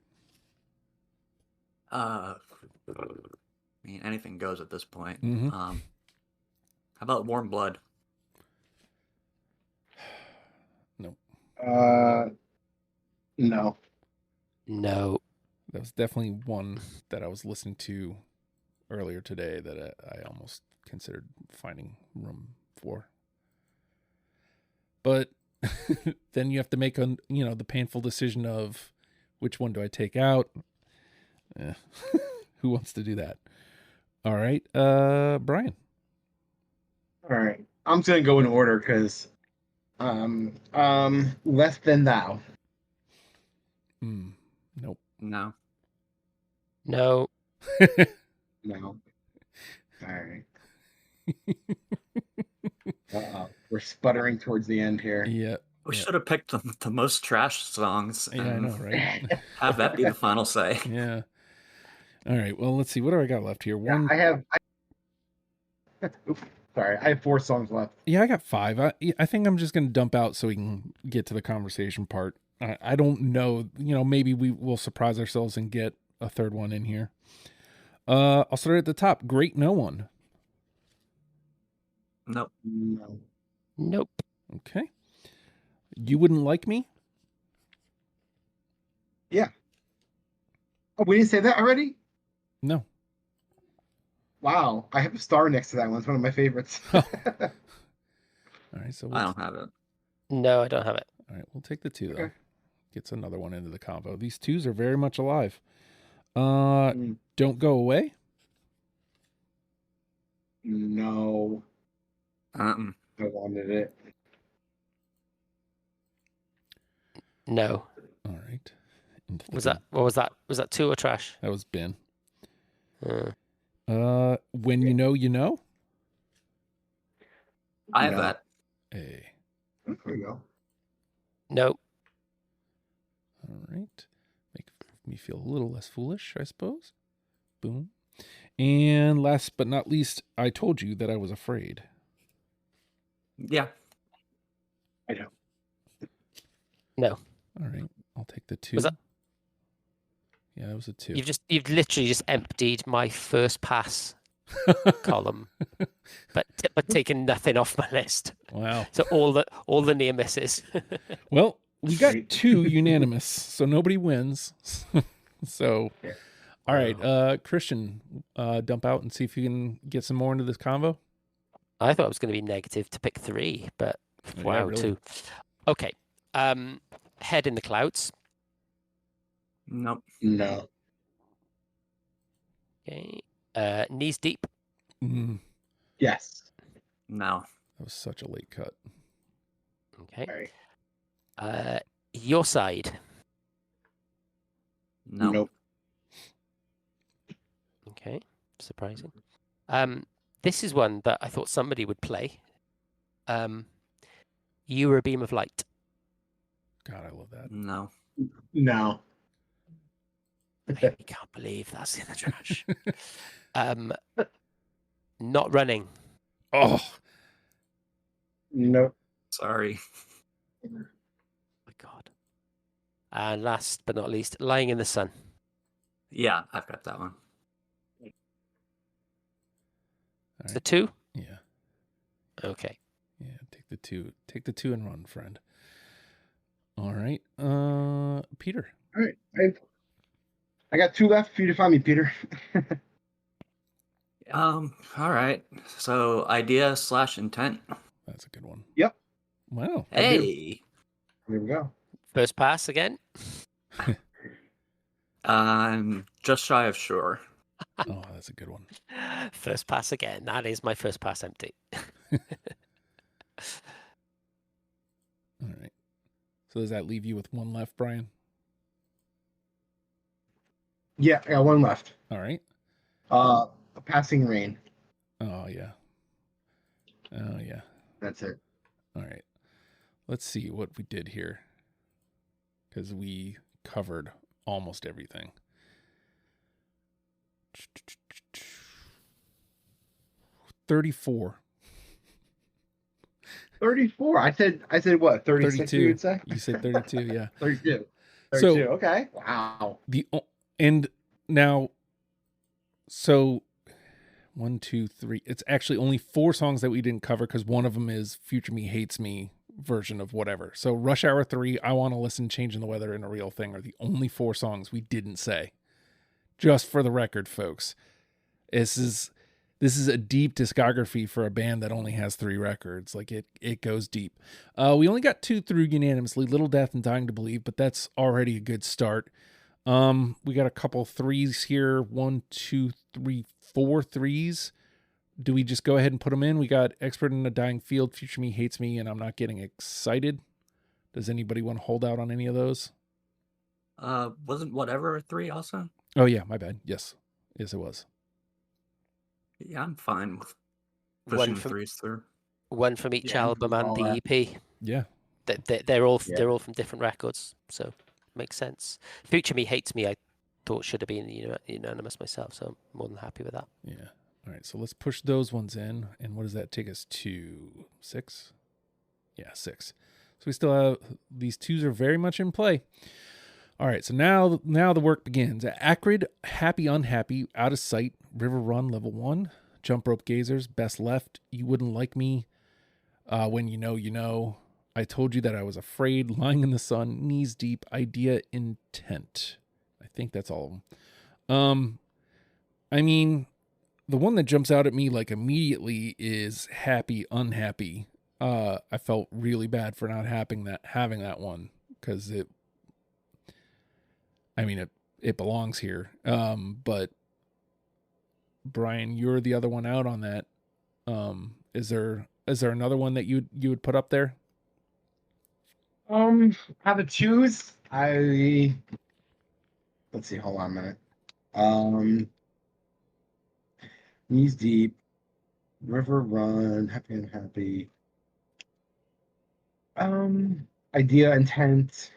I mean, anything goes at this point. Mm-hmm. How about Warm Blood? No. No. No. That was definitely one that I was listening to earlier today that I almost considered finding room for. But then you have to make the painful decision of which one do I take out? Who wants to do that? All right, Brian. All right. I'm just gonna go in order because Less Than Thou. Nope. No. No. No. All right. We're sputtering towards the end here. Yeah. We should have picked the most trash songs. Yeah, I know, right? Have that be the final say. Yeah. All right. Well, let's see. What do I got left here? One. Oops, sorry, I have 4 songs left. Yeah, I got 5. I think I'm just going to dump out so we can get to the conversation part. I don't know. Maybe we will surprise ourselves and get a third one in here. I'll start at the top. Great No One. Nope. No. Nope. Okay. You Wouldn't Like Me? Yeah. Oh, we didn't say that already? No. Wow, I have a star next to that one. It's one of my favorites. All right, so I don't have it. No, I don't have it. All right, we'll take the 2 though. Okay. Gets another one into the combo. These 2s are very much alive. Don't Go Away? No. Uh-uh. I wanted it. No. All right. Was that 2 or trash? That was bin. Uh, When you know, you know. I have No. that. Hey. There we go. no. All right. Make me feel a little less foolish, I suppose. Boom. And last but not least, I told you that I was afraid. Yeah. I know. No. All right. I'll take the 2. Was that- Yeah, that was a 2. You've literally just emptied my first pass column, but taken nothing off my list. Wow. So all the near misses. Well, we got 2 unanimous, so nobody wins. So, all right, Christian, dump out and see if you can get some more into this convo. I thought it was going to be negative to pick 3, but wow, really? 2. Okay. Head in the clouds. Nope. No. Okay. Knees deep. Yes. No. That was such a late cut. Okay. All right. Your side. No. Nope. Okay. Surprising. This is one that I thought somebody would play. You were a beam of light. God, I love that. No. No. I can't believe that's in the trash. Not running. Oh, Nope. Sorry. Oh my God. And last but not least, lying in the sun. Yeah, I've got that one. all The right. 2? Yeah. Okay. Yeah, take the 2. Take the 2 and run, friend. All right. Peter. All right. I got 2 left for you to find me, Peter. All right. So idea/intent. That's a good one. Yep. Wow. Hey. There we go. First pass again. Just shy of sure. Oh, that's a good one. First pass again. That is my first pass empty. All right. So does that leave you with 1 left, Brian? Yeah, I got 1 left. All right. A passing rain. Oh, yeah. Oh, yeah. That's it. All right. Let's see what we did here. Because we covered almost everything. 34. 34. I said what? 36 you would say? You said 32, yeah. 32. So- 32. Okay. Wow. And now, so 1, 2, 3. It's actually only 4 songs that we didn't cover because one of them is Future Me Hates Me version of whatever. So Rush Hour 3, I Want to Listen, Changing the Weather, and A Real Thing are the only 4 songs we didn't say. Just for the record, folks. This is a deep discography for a band that only has 3 records. Like it goes deep. We only got 2 through unanimously, Little Death and Dying to Believe, but that's already a good start. We got a couple 3s here. 1, 2, 3, 4 3s. Do we just go ahead and put them in? We got Expert in a Dying Field, Future Me Hates Me, and I'm Not Getting Excited. Does anybody want to hold out on any of those? Wasn't Whatever 3 also? Oh yeah, my bad. Yes, it was. Yeah, I'm fine with One pushing from- 3s through. One from each Yeah, album and all the that. EP. Yeah. They're all Yeah. they're all from different records, so makes sense. Future Me Hates Me, I thought should have been unanimous myself, so I'm more than happy with that. Yeah. All right, so let's push those ones in. And what does that take us to? 6? Yeah, 6. So we still have, these 2s are very much in play. All right, so now the work begins. Acrid, Happy Unhappy, Out of Sight, River Run, Level 1, Jump Rope Gazers, Best Left, You Wouldn't Like Me, When You Know, You Know, I Told You That I Was Afraid, Lying in the Sun, Knees Deep, Idea, Intent. I think that's all of them. I mean, the one that jumps out at me like immediately is Happy Unhappy. I felt really bad for not having that one because it belongs here. But Brian, you're the other one out on that. Is there another one that you would put up there? How to choose? Let's see. Hold on a minute. Knees deep, river run, happy and happy. Idea intent.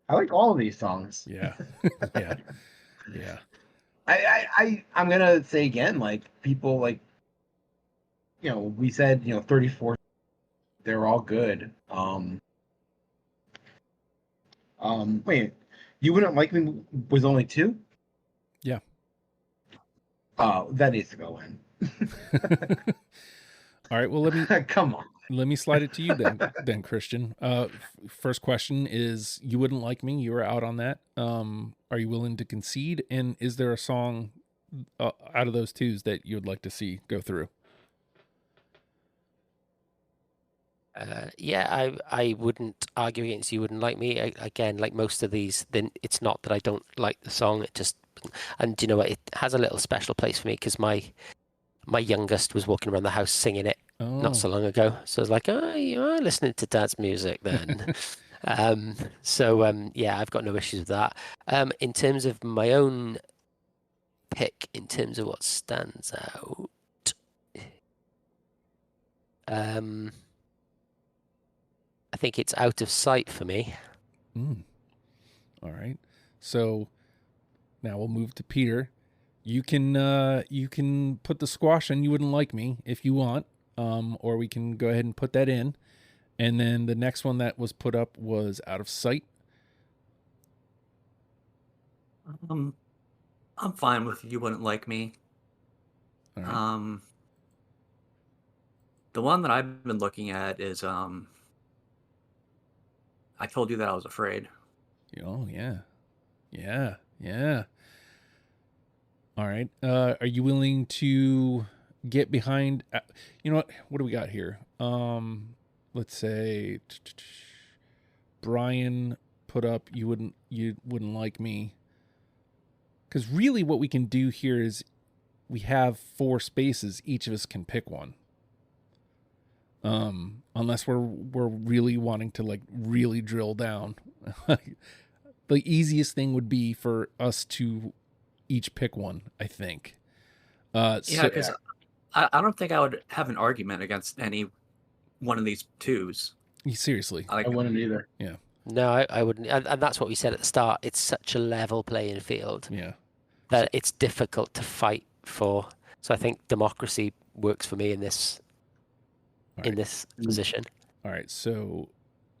I like all of these songs. Yeah. Yeah. Yeah. I'm gonna say again, like people like, we said, 34. They're all good. Wait, you wouldn't like me was only 2? Yeah. That needs to go in. All right. Well, let me Come on. let me slide it to you then Christian. First question is, you wouldn't like me. You were out on that. Are you willing to concede? And is there a song out of those 2s that you would like to see go through? Yeah, I wouldn't argue against You Wouldn't Like Me. Again, like most of these, then it's not that I don't like the song. It just, and you know what? It has a little special place for me because my youngest was walking around the house singing it not so long ago. So I was like, oh, you are listening to Dad's music then. Yeah, I've got no issues with that. In terms of my own pick, in terms of what stands out, I think it's Out of Sight for me. All right. So now we'll move to Peter. You can put the squash in You Wouldn't Like Me if you want, or we can go ahead and put that in. And then the next one that was put up was Out of Sight. I'm fine with You Wouldn't Like Me. All right. The one that I've been looking at is I Told You That I Was Afraid. Oh, yeah. Yeah. Yeah. All right. Are you willing to get behind? You know what? What do we got here? Let's say Bryan put up You Wouldn't Like Me. Because really what we can do here is we have 4 spaces. Each of us can pick one. Unless we're really wanting to like really drill down. The easiest thing would be for us to each pick one, I think. Because I don't think I would have an argument against any one of these 2s. Seriously. I wouldn't either. Yeah. No, I wouldn't. And that's what we said at the start. It's such a level playing field that it's difficult to fight for. So I think democracy works for me in this position. All right. So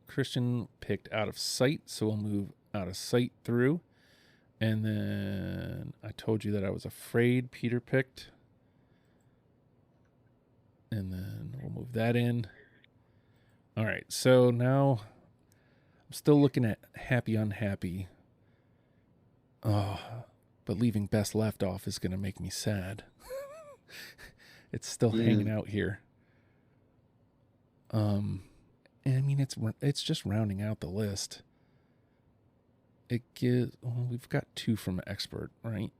Christian picked Out of Sight. So we'll move Out of Sight through. And then I Told You That I Was Afraid, Peter picked. And then we'll move that in. All right. So now I'm still looking at Happy Unhappy. Oh, but leaving Best Left off is going to make me sad. It's still hanging out here. And I mean, it's just rounding out the list. It gives, we've got 2 from Expert, right?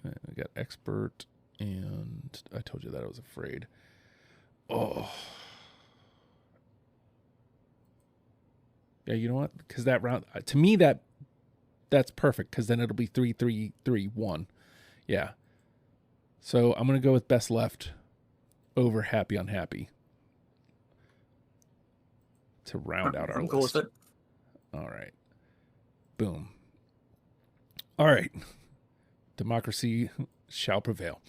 We got Expert and I Told You That I Was Afraid. Oh. Yeah, you know what? Because that round, to me, that's perfect, because then it'll be 3-3-3-1. Yeah. So I'm going to go with Best Left over Happy Unhappy to round out our list. Cool with it. All right. Boom. All right. Democracy shall prevail.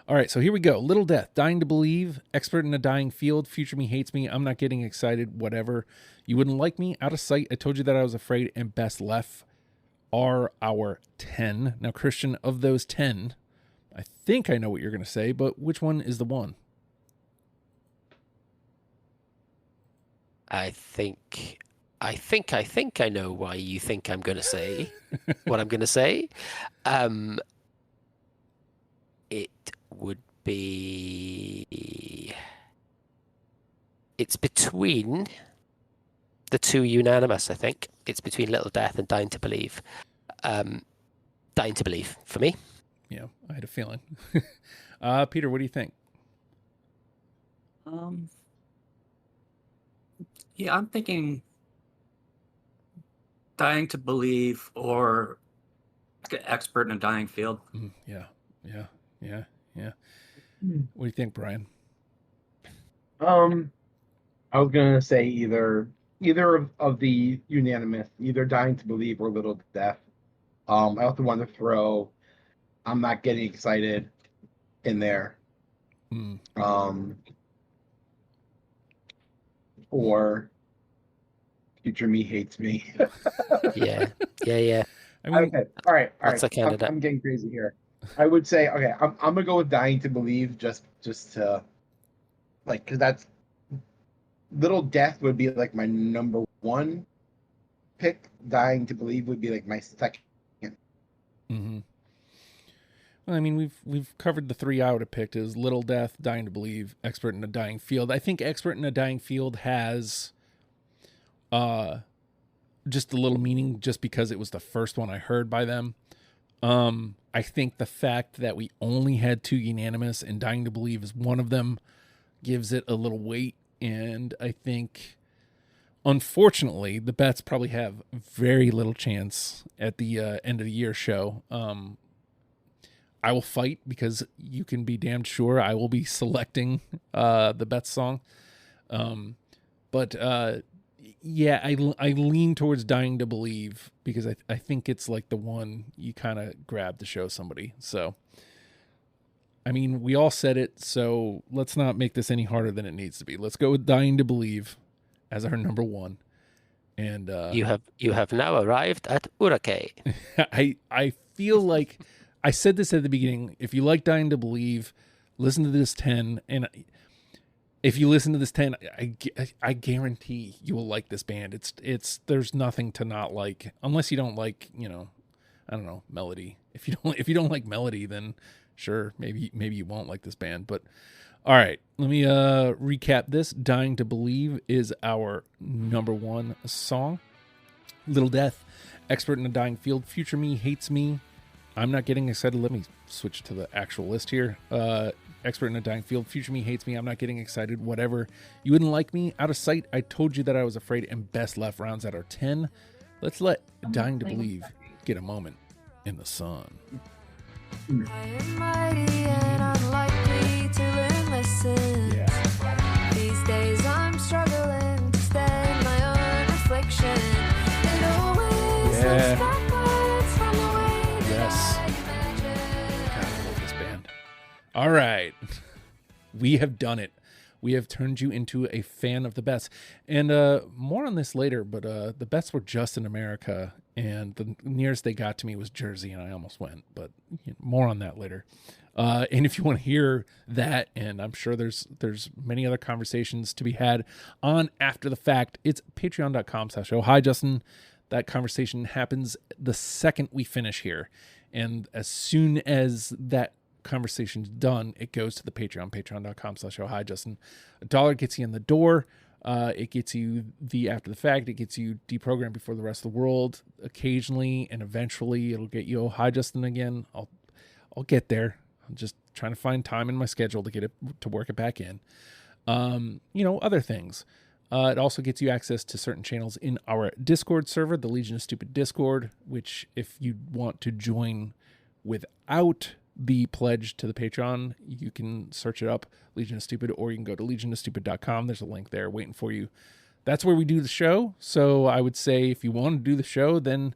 All right, so here we go. Little Death, Dying to Believe, Expert in a Dying Field, Future Me Hates Me, I'm Not Getting Excited, Whatever, You Wouldn't Like Me, Out of Sight, I Told You That I Was Afraid, and Best Left are our 10. Now, Christian, of those 10, I think I know what you're going to say, but which one is the one? I think I know why you think I'm going to say what I'm going to say. It would be... It's between the 2 unanimous, I think. It's between Little Death and Dying to Believe. Dying to Believe, for me. Yeah, I had a feeling. Peter, what do you think? Yeah, I'm thinking Dying to Believe or like an Expert in a Dying Field. Yeah, yeah, yeah, yeah. Hmm. What do you think, Brian? Um, I was gonna say either of the unanimous, either Dying to Believe or Little Death. I also want to throw I'm Not Getting Excited in there. Mm. Um, or Future Me Hates Me. Yeah, yeah. I mean, Okay, all right, all That's right. a candidate. I'm getting crazy here. I would say okay. I'm gonna go with Dying to Believe just to like because that's Little Death would be like my number one pick. Dying to Believe would be like my second. mhm. Well, I mean, we've covered the three I would have picked: is Little Death, Dying to Believe, Expert in a Dying Field. I think Expert in a Dying Field has uh just a little meaning, just because it was the first one I heard by them. I think the fact that we only had two unanimous and Dying to Believe is one of them gives it a little weight. And I think, unfortunately, the Beths probably have very little chance at the end of the year show. I will fight, because you can be damned sure I will be selecting the Beths song. But yeah, I lean towards Dying to Believe, because I think it's like the one you kind of grab to show somebody. So, I mean, we all said it, so let's not make this any harder than it needs to be. Let's go with Dying to Believe as our number one. And You have now arrived at Urake. I feel like I said this at the beginning. If you like Dying to Believe, listen to this 10, and if you listen to this 10, I guarantee you will like this band. It's there's nothing to not like, unless you don't like, I don't know, melody. If you don't like melody, then sure, maybe you won't like this band. But all right, let me recap this. Dying to Believe is our number one song. Little Death, Expert in a Dying Field, Future Me Hates Me, I'm Not Getting Excited. Let me switch to the actual list here. Expert in a Dying Field, Future Me Hates Me, I'm Not Getting Excited, Whatever, You Wouldn't Like Me, Out of Sight, I Told You That I Was Afraid, and Best Left rounds out our 10. Let's let Dying to Believe get a moment in the sun. I am mighty and unlikely to learn lessons. Yeah. These days I'm struggling to stand my own reflection. It always Yeah. looks backwards from the way that Yes. I imagine. God, I love this band. All right. We have done it. We have turned you into a fan of the Beths. And more on this later, but the Beths were just in America, and the nearest they got to me was Jersey, and I almost went, but more on that later. And if you want to hear that, and I'm sure there's many other conversations to be had on After the Fact, it's patreon.com/oh. Hi, Justin. That conversation happens the second we finish here. And as soon as that conversation's done, it goes to the patreon.com/oh. Hi, Justin. $1 gets you in the door. It gets you the After the Fact. It gets you Deprogrammed Before the Rest of the World. Occasionally and eventually it'll get you Hi, Justin again. I'll get there. I'm just trying to find time in my schedule to get it to work it back in. Other things. It also gets you access to certain channels in our Discord server, the Legion of Stupid Discord, which if you want to join without the pledge to the Patreon, you can search it up, Legion of Stupid, or you can go to legionofstupid.com. There's a link there waiting for you. That's where we do the show. So I would say if you want to do the show, then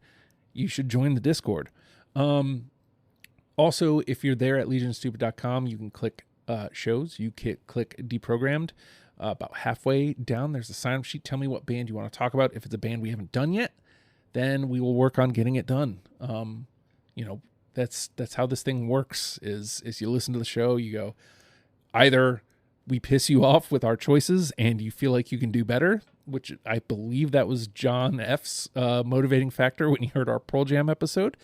you should join the Discord. Also, if you're there at legionofstupid.com, you can click shows. You click Deprogrammed. About halfway down, there's a sign-up sheet. Tell me what band you want to talk about. If it's a band we haven't done yet, then we will work on getting it done. That's how this thing works, is you listen to the show, you go, either we piss you off with our choices and you feel like you can do better, which I believe that was John F's motivating factor when he heard our Pearl Jam episode.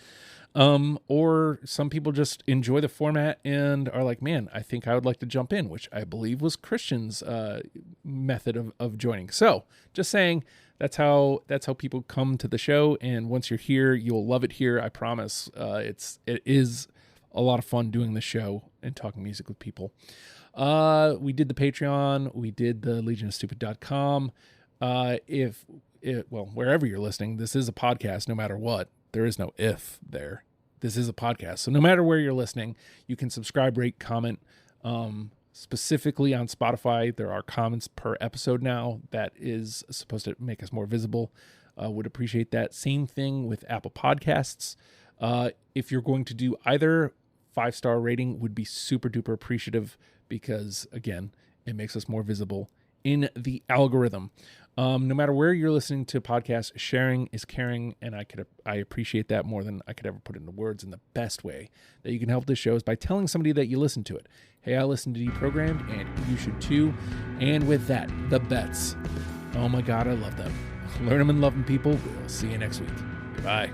Or some people just enjoy the format and are like, man, I think I would like to jump in, which I believe was Christian's method of joining. So just saying, that's how people come to the show. And once you're here, you'll love it here. I promise. It is a lot of fun doing the show and talking music with people. We did the Patreon. We did the legionofstupid.com. Wherever you're listening, this is a podcast no matter what. There is no if there. This is a podcast. So no matter where you're listening, you can subscribe, rate, comment. Specifically on Spotify, there are comments per episode now. That is supposed to make us more visible. Would appreciate that. Same thing with Apple Podcasts. If you're going to do either, 5-star rating would be super duper appreciative because, again, it makes us more visible in the algorithm. No matter where you're listening to podcasts, sharing is caring, and I appreciate that more than I could ever put into words. In the best way that you can help this show is by telling somebody that you listen to it. Hey, I listen to Deprogrammed, and you should too. And with that, the Beths. Oh my God, I love them. Learn them and love them, people. We'll see you next week. Goodbye.